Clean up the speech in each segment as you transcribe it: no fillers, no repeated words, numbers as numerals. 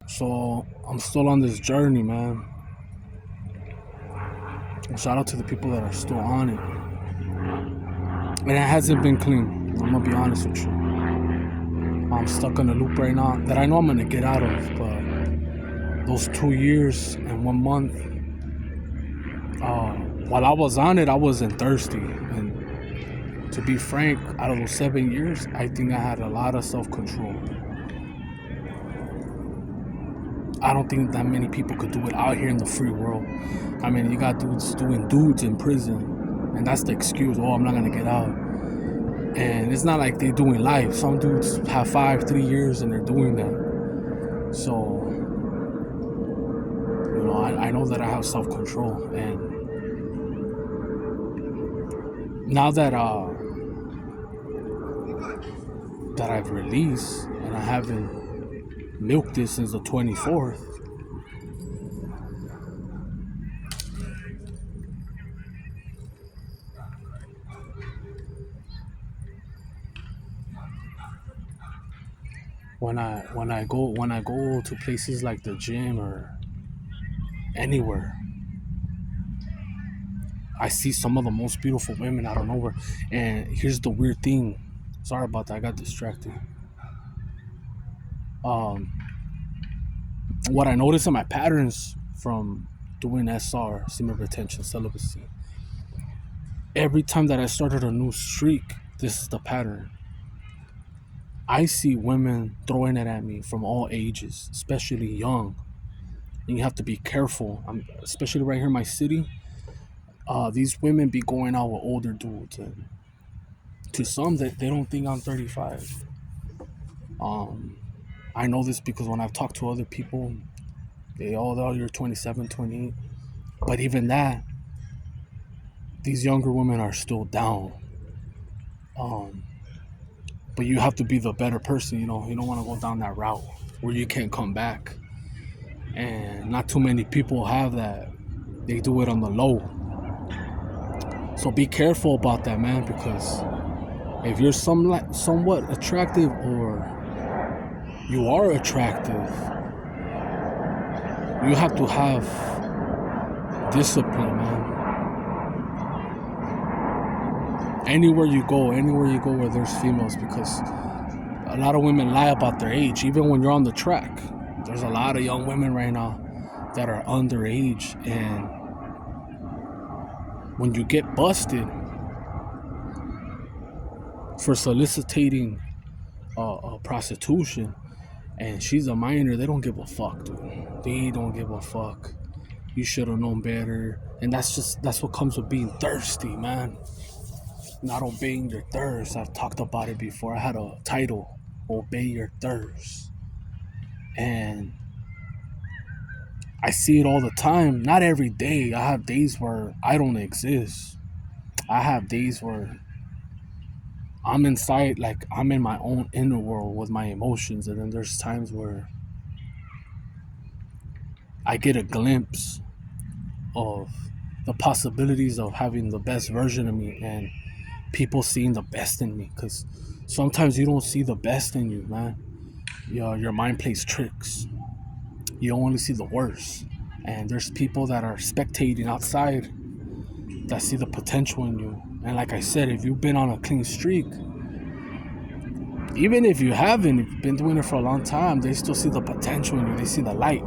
So I'm still on this journey, man. And shout out to the people that are still on it. And it hasn't been clean. I'm gonna be honest with you. I'm stuck in a loop right now that I know I'm gonna get out of, but those 2 years and 1 month, uh, while I was on it, I wasn't thirsty. And to be frank, out of those 7 years, I think I had a lot of self-control. I don't think that many people could do it out here in the free world. I mean, you got dudes doing dudes in prison, and that's the excuse. Oh, I'm not gonna get out. And it's not like they're doing life. Some dudes have 3 years, and they're doing that. So, I know that I have self-control, and now that I've released and I haven't milked it since the 24th. When I go to places like the gym or anywhere, I see some of the most beautiful women out of nowhere. And here's the weird thing. Sorry about that. I got distracted. Um, what I noticed in my patterns from doing SR, semen retention, celibacy, every time that I started a new streak, this is the pattern. I see women throwing it at me from all ages, especially young. And you have to be careful. Especially right here in my city. These women be going out with older dudes, and to some that they don't think I'm 35. I know this because when I've talked to other people, they all, oh, you're 27, 28. But even that, these younger women are still down. But you have to be the better person, you know. You don't want to go down that route where you can't come back. And not too many people have that. They do it on the low. So be careful about that, man, because if you're somewhat attractive or you are attractive, you have to have discipline, man. Anywhere you go where there's females, because a lot of women lie about their age. Even when you're on the track, there's a lot of young women right now that are underage, and when you get busted for soliciting prostitution and she's a minor, they don't give a fuck, dude. They don't give a fuck. You should have known better. And that's what comes with being thirsty, man. Not obeying your thirst. I've talked about it before. I had a title, Obey Your Thirst. And I see it all the time. Not every day. I have days where I don't exist. I have days where I'm inside, like I'm in my own inner world with my emotions. And then there's times where I get a glimpse of the possibilities of having the best version of me and people seeing the best in me. Because sometimes you don't see the best in you, man. Your mind plays tricks. You only see the worst. And there's people that are spectating outside that see the potential in you. And like I said, if you've been on a clean streak, even if you haven't, if you've been doing it for a long time, they still see the potential in you. They see the light.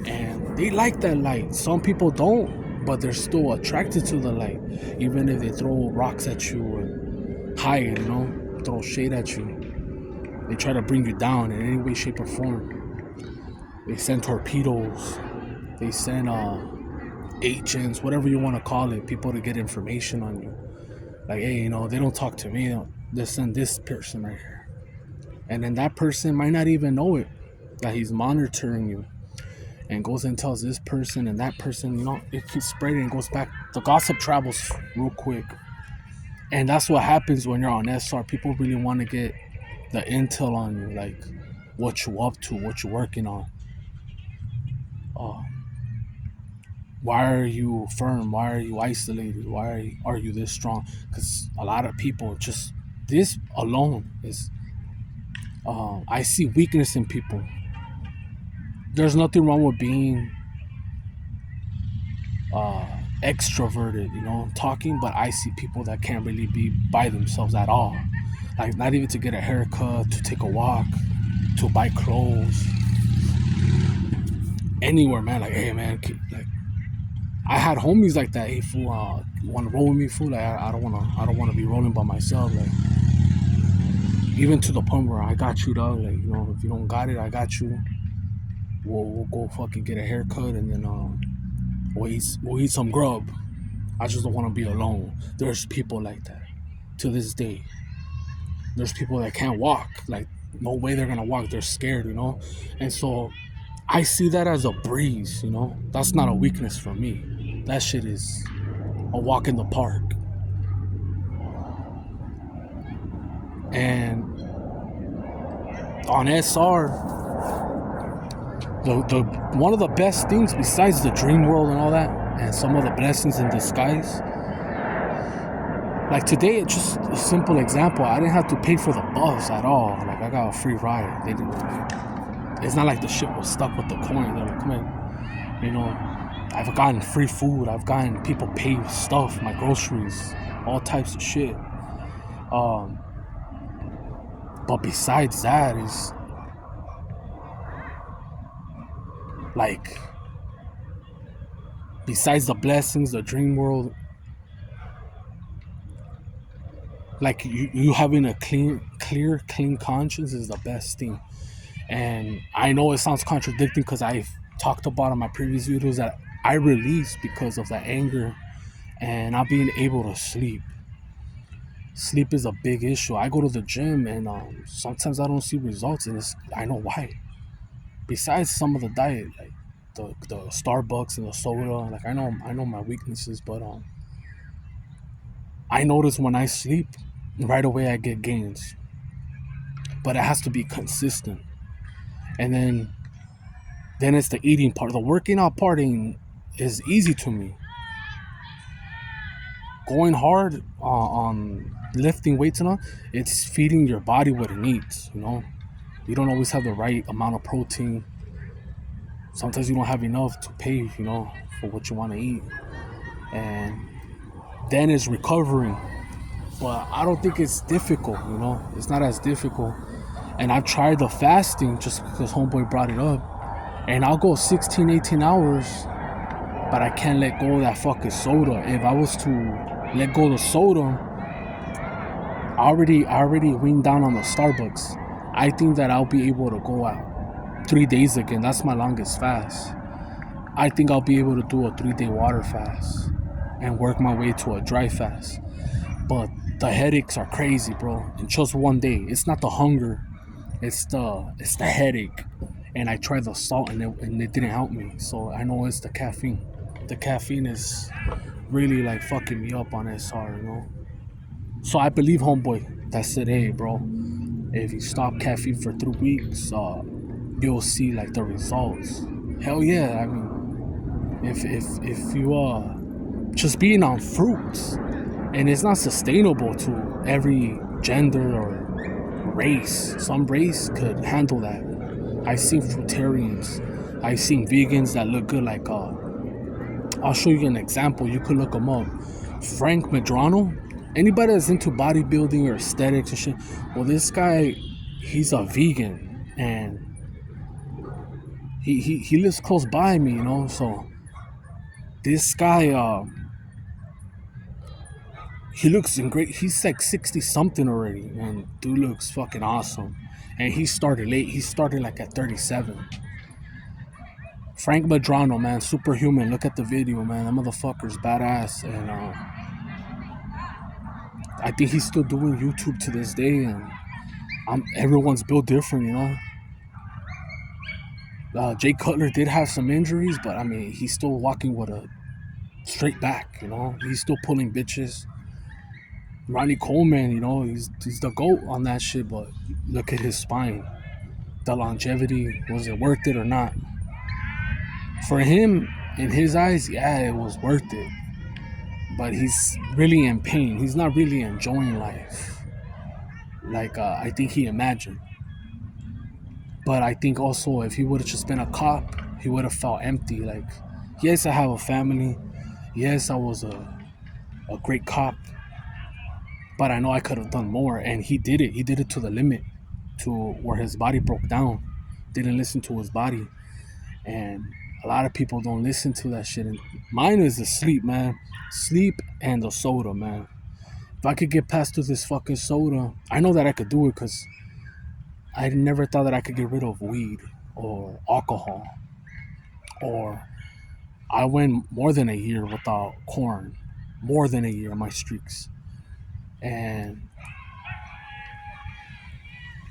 And they like that light. Some people don't, but they're still attracted to the light. Even if they throw rocks at you and hide, throw shade at you. They try to bring you down in any way, shape, or form. They send torpedoes. They send agents, whatever you want to call it, people to get information on you. Like, hey, they don't talk to me. They send this person right here. And then that person might not even know it, that he's monitoring you. And goes and tells this person and that person, it keeps spreading and goes back. The gossip travels real quick. And that's what happens when you're on SR. People really want to get the intel on you, like what you up to, what you're working on. Why are you firm? Why are you isolated? Why are you this strong? Because a lot of people, just this alone is, I see weakness in people. there's nothing wrong with being extroverted, talking, but I see people that can't really be by themselves at all. Like, not even to get a haircut, to take a walk, to buy clothes, anywhere, man. Like, hey, man, like, I had homies like that. Hey, fool, want to roll with me, fool? Like, I don't wanna be rolling by myself. Like, even to the point where I got you, dog. Like, if you don't got it, I got you. We'll go fucking get a haircut, and then we'll eat some grub. I just don't want to be alone. There's people like that to this day. There's people that can't walk. Like, no way they're gonna walk. They're scared, And so I see that as a breeze, That's not a weakness for me. That shit is a walk in the park. And on SR, the one of the best things besides the dream world and all that, and some of the blessings in disguise. Like today, it's just a simple example. I didn't have to pay for the bus at all. Like, I got a free ride. They didn't. It's not like the shit was stuck with the coin. They're like, come in. I've gotten free food. I've gotten people pay stuff, my groceries, all types of shit. But besides that is like, besides the blessings, the dream world, like you having a clean conscience is the best thing. And I know it sounds contradicting because I've talked about in my previous videos that I released because of that anger and not being able to sleep. Sleep is a big issue. I go to the gym and sometimes I don't see results, and I know why. Besides some of the diet, like the Starbucks and the soda, like I know my weaknesses, but I notice when I sleep, right away I get gains. But it has to be consistent. And then it's the eating part. The working out part is easy to me. Going hard on lifting weights and all, it's feeding your body what it needs, You don't always have the right amount of protein. Sometimes you don't have enough to pay, for what you want to eat. And then it's recovering. But I don't think it's difficult, It's not as difficult. And I've tried the fasting just because homeboy brought it up. And I'll go 16, 18 hours, but I can't let go of that fucking soda. If I was to let go of the soda, I already weaned down on the Starbucks. I think that I'll be able to go out 3 days again. That's my longest fast. I think I'll be able to do a 3-day water fast and work my way to a dry fast. But the headaches are crazy, bro. In just 1 day. It's not the hunger. It's the headache. And I tried the salt and it didn't help me. So I know it's the caffeine. The caffeine is really like fucking me up on SR, So I believe homeboy that said, hey, bro, if you stop caffeine for 3 weeks, you'll see like the results. Hell yeah. I mean, if you just being on fruits, and it's not sustainable to every gender or race. Some race could handle that. I've seen fruitarians. I've seen vegans that look good. Like, I'll show you an example. You could look them up. Frank Medrano. Anybody that's into bodybuilding or aesthetics and shit. Well, this guy, he's a vegan, and he lives close by me, So this guy, he looks in great. He's like 60 something already, and dude looks fucking awesome. And he started late. He started like at 37. Frank Medrano, man, superhuman. Look at the video, man. That motherfucker's badass, and I think he's still doing YouTube to this day. And everyone's built different, Jay Cutler did have some injuries, but I mean, he's still walking with a straight back, He's still pulling bitches. Ronnie Coleman, he's the GOAT on that shit, but look at his spine. The longevity, was it worth it or not? For him, in his eyes, yeah, it was worth it. But he's really in pain. He's not really enjoying life like I think he imagined. But I think also if he would have just been a cop, he would have felt empty. Like, yes, I have a family. Yes, I was a great cop, but I know I could have done more. And he did it. He did it to the limit, to where his body broke down. Didn't listen to his body. And a lot of people don't listen to that shit. And mine is the sleep, man. Sleep and the soda, man. If I could get past to this fucking soda, I know that I could do it because I never thought that I could get rid of weed or alcohol. Or I went more than a year without corn. More than a year on my streaks. And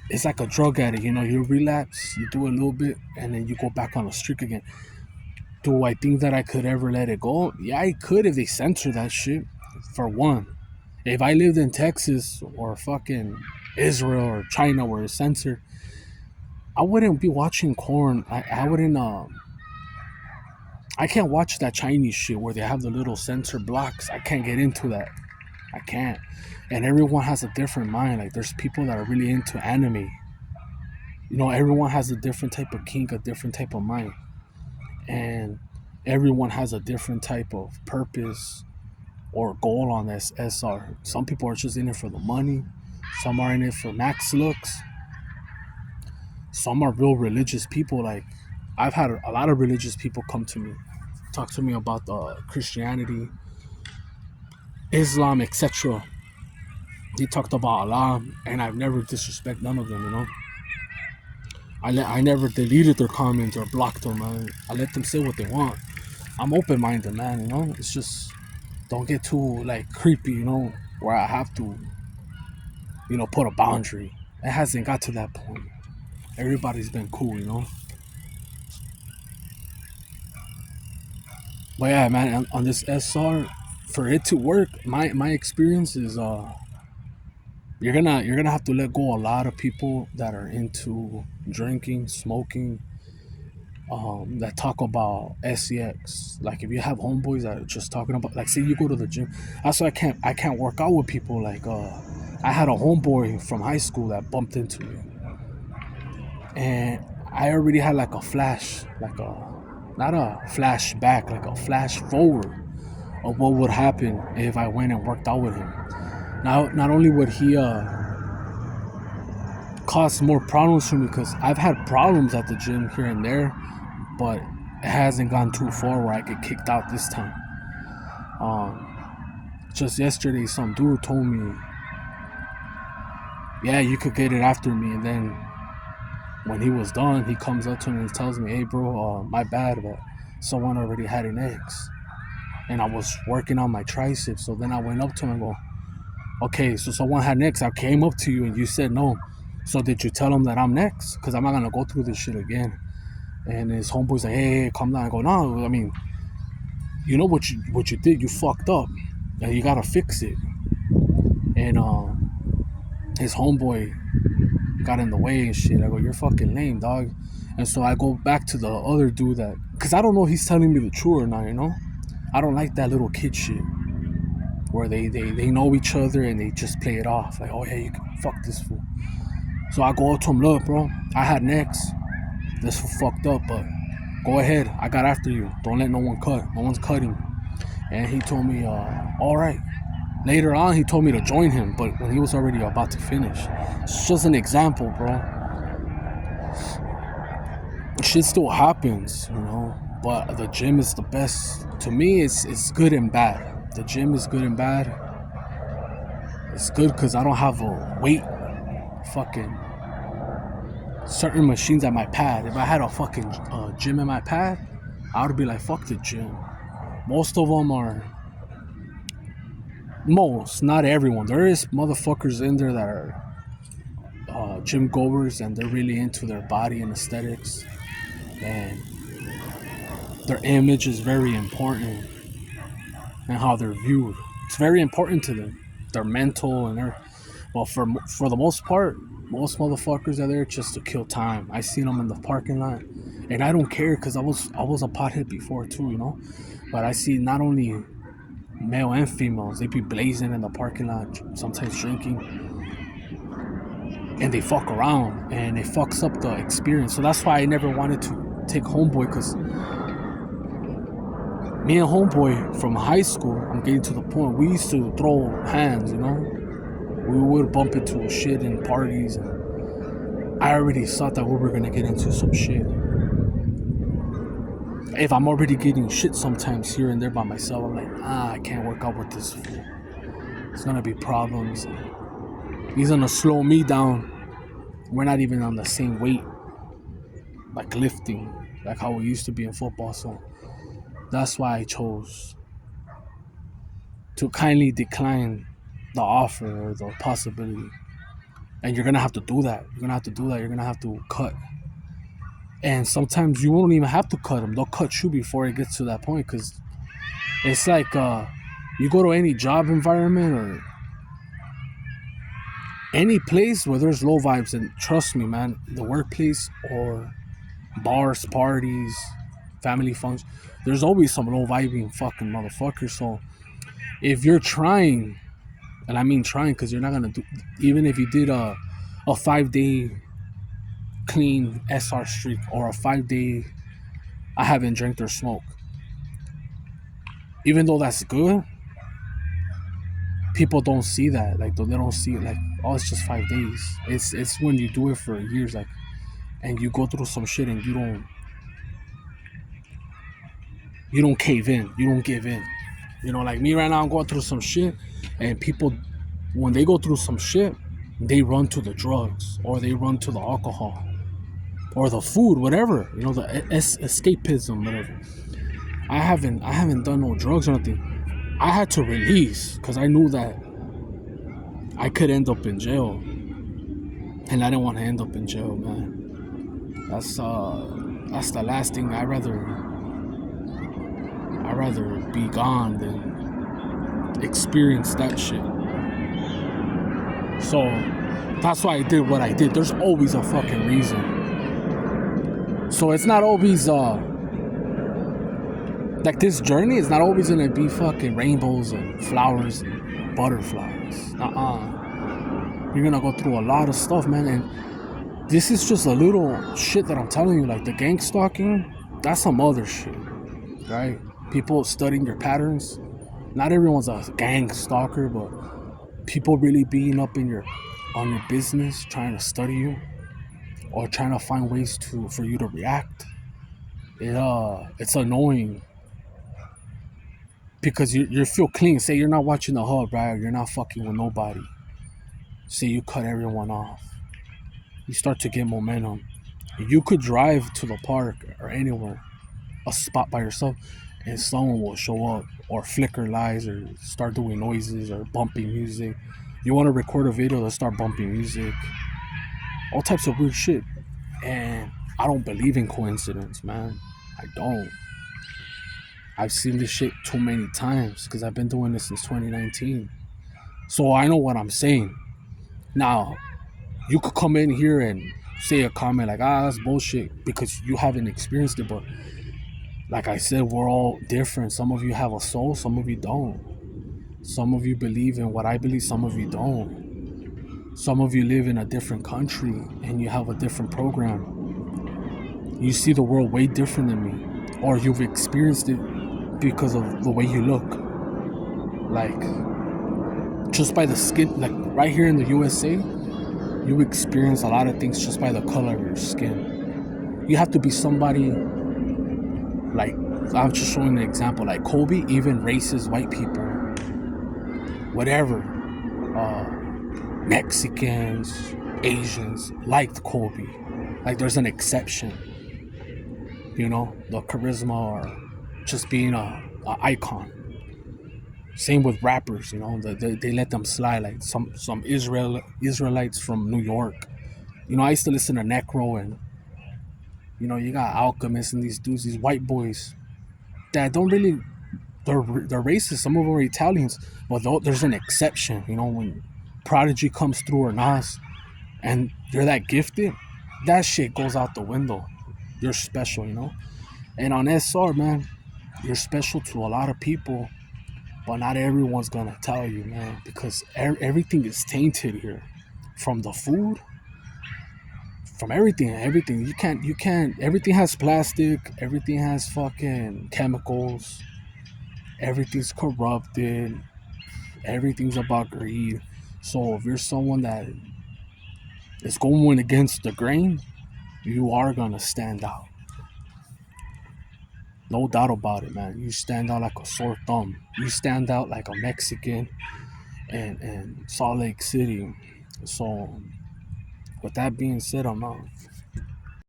it's like a drug addict, you know, you relapse, you do a little bit, and then you go back on a streak again. Do I think that I could ever let it go? Yeah, I could if they censor that shit, for one. If I lived in Texas or fucking Israel or China where it's censored, I wouldn't be watching corn. I wouldn't, I can't watch that Chinese shit where they have the little censor blocks. I can't get into that. I can't. And everyone has a different mind. Like, there's people that are really into anime. You know, everyone has a different type of kink, a different type of mind. And everyone has a different type of purpose or goal on this SR. Some people are just in it for the money. Some are in it for max looks. Some are real religious people. Like, I've had a lot of religious people come to me, talk to me about Christianity, Islam, etc. They talked about Allah, and I've never disrespect none of them. You know, I never deleted their comments or blocked them. I let them say what they want. I'm open minded, man. You know, it's just don't get too like creepy. You know, where I have to, you know, put a boundary. It hasn't got to that point. Everybody's been cool, you know. But yeah, man, on this SR, for it to work, my experience is you're gonna have to let go a lot of people that are into drinking, smoking, that talk about sex. Like, if you have homeboys that are just talking about, like, say you go to the gym. That's why I can't work out with people. Like, I had a homeboy from high school that bumped into me, and I already had like a flash, like a not a flashback, like a flash forward of what would happen if I went and worked out with him. Now, not only would he cause more problems for me, because I've had problems at the gym here and there, but it hasn't gone too far where I get kicked out this time. Just yesterday, some dude told me, "Yeah, you could get it after me," and then when he was done, he comes up to me and tells me, "Hey, bro, my bad, but someone already had an ex." And I was working on my triceps, so then I went up to him and go, "Okay, so someone had next. I came up to you and you said no. So did you tell him that I'm next? Because I'm not gonna go through this shit again." And his homeboy's like, "Hey, calm down." I go, "No, I mean, you know what you did? You fucked up, and you gotta fix it." And his homeboy got in the way and shit. I go, "You're fucking lame, dog." And so I go back to the other dude that, because I don't know if he's telling me the truth or not, you know? I don't like that little kid shit where they know each other and they just play it off. Like, "Oh, yeah, you can fuck this fool." So I go up to him, "Look, bro, I had next. This fool fucked up, but go ahead. I got after you. Don't let no one cut. No one's cutting." And he told me, all right. Later on, he told me to join him, but when he was already about to finish. It's just an example, bro. Shit still happens, you know. But the gym is the best. To me, it's good and bad. The gym is good and bad. It's good because I don't have a weight fucking certain machines at my pad. If I had a fucking gym at my pad, I would be like, fuck the gym. Most of them are, not everyone. There is motherfuckers in there that are gym goers and they're really into their body and aesthetics, and their image is very important and how they're viewed. It's very important to them. Their mental and their, well, for the most part, most motherfuckers are there just to kill time. I seen them in the parking lot, and I don't care because I was a pothead before too, you know. But I see not only male and females, they be blazing in the parking lot, sometimes drinking. and they fuck around and it fucks up the experience. So that's why I never wanted to take Homeboy, because me and Homeboy from high school, I'm getting to the point, we used to throw hands, you know? We would bump into shit in parties. And I already thought that we were gonna get into some shit. If I'm already getting shit sometimes here and there by myself, I'm like, I can't work out with this fool. It's gonna be problems. He's gonna slow me down. We're not even on the same weight, like lifting, like how we used to be in football. So that's why I chose to kindly decline the offer or the possibility. And you're gonna have to do that. You're gonna have to cut. And sometimes you won't even have to cut them. They'll cut you before it gets to that point, because it's like you go to any job environment or any place where there's low vibes, and trust me, man, the workplace or bars, parties, family functions, there's always some low vibing fucking motherfuckers. So if you're trying, and I mean trying, because you're not gonna do, even if you did a 5-day clean SR streak or a 5-day I haven't drank or smoked, even though that's good, people don't see that. Like, they don't see it like, oh, it's just 5 days. It's when you do it for years, like, and you go through some shit and you don't cave in, you don't give in. You know, like me right now, I'm going through some shit, and people, when they go through some shit, they run to the drugs or they run to the alcohol or the food, whatever. You know, the escapism, whatever. I haven't done no drugs or nothing. I had to release because I knew that I could end up in jail, and I didn't want to end up in jail, man. That's the last thing. I'd rather be gone than experience that shit. So that's why I did what I did. There's always a fucking reason. So it's not always like, this journey is not always gonna be fucking rainbows and flowers and butterflies. You're gonna go through a lot of stuff, man. And this is just a little shit that I'm telling you. Like, the gang stalking, that's some other shit, right? People studying your patterns. Not everyone's a gang stalker, but people really being up on your business, trying to study you or trying to find ways for you to react. It's annoying, because you feel clean. Say you're not watching the hub, right? You're not fucking with nobody. Say you cut everyone off. You start to get momentum. You could drive to the park or anywhere, a spot by yourself, and someone will show up or flicker lights or start doing noises or bumping music. You want to record a video, they'll start bumping music. All types of weird shit. And I don't believe in coincidence, man. I don't. I've seen this shit too many times because I've been doing this since 2019. So I know what I'm saying. Now, you could come in here and say a comment like, that's bullshit, because you haven't experienced it. But like I said, we're all different. Some of you have a soul, some of you don't. Some of you believe in what I believe, some of you don't. Some of you live in a different country and you have a different program. You see the world way different than me. Or you've experienced it because of the way you look. Like, just by the skin, like right here in the USA, you experience a lot of things just by the color of your skin. You have to be somebody, like, I'm just showing an example, like Kobe, even racist white people, whatever, Mexicans, Asians liked Kobe. Like, there's an exception, you know, the charisma or just being a icon. Same with rappers, you know, they let them slide, like some Israelites from New York. You know, I used to listen to Necro, and you know, you got Alchemist and these dudes, these white boys that don't really, they're racist. Some of them are Italians, but there's an exception. You know, when Prodigy comes through or Nas, and you're that gifted, that shit goes out the window. You're special, you know. And on SR, man, you're special to a lot of people, but not everyone's gonna tell you, man, because everything is tainted here, from the food from everything. You can't. Everything has plastic. Everything has fucking chemicals. Everything's corrupted. Everything's about greed. So if you're someone that is going against the grain, you are gonna stand out. No doubt about it, man. You stand out like a sore thumb. You stand out like a Mexican in Salt Lake City. So with that being said, I'm out.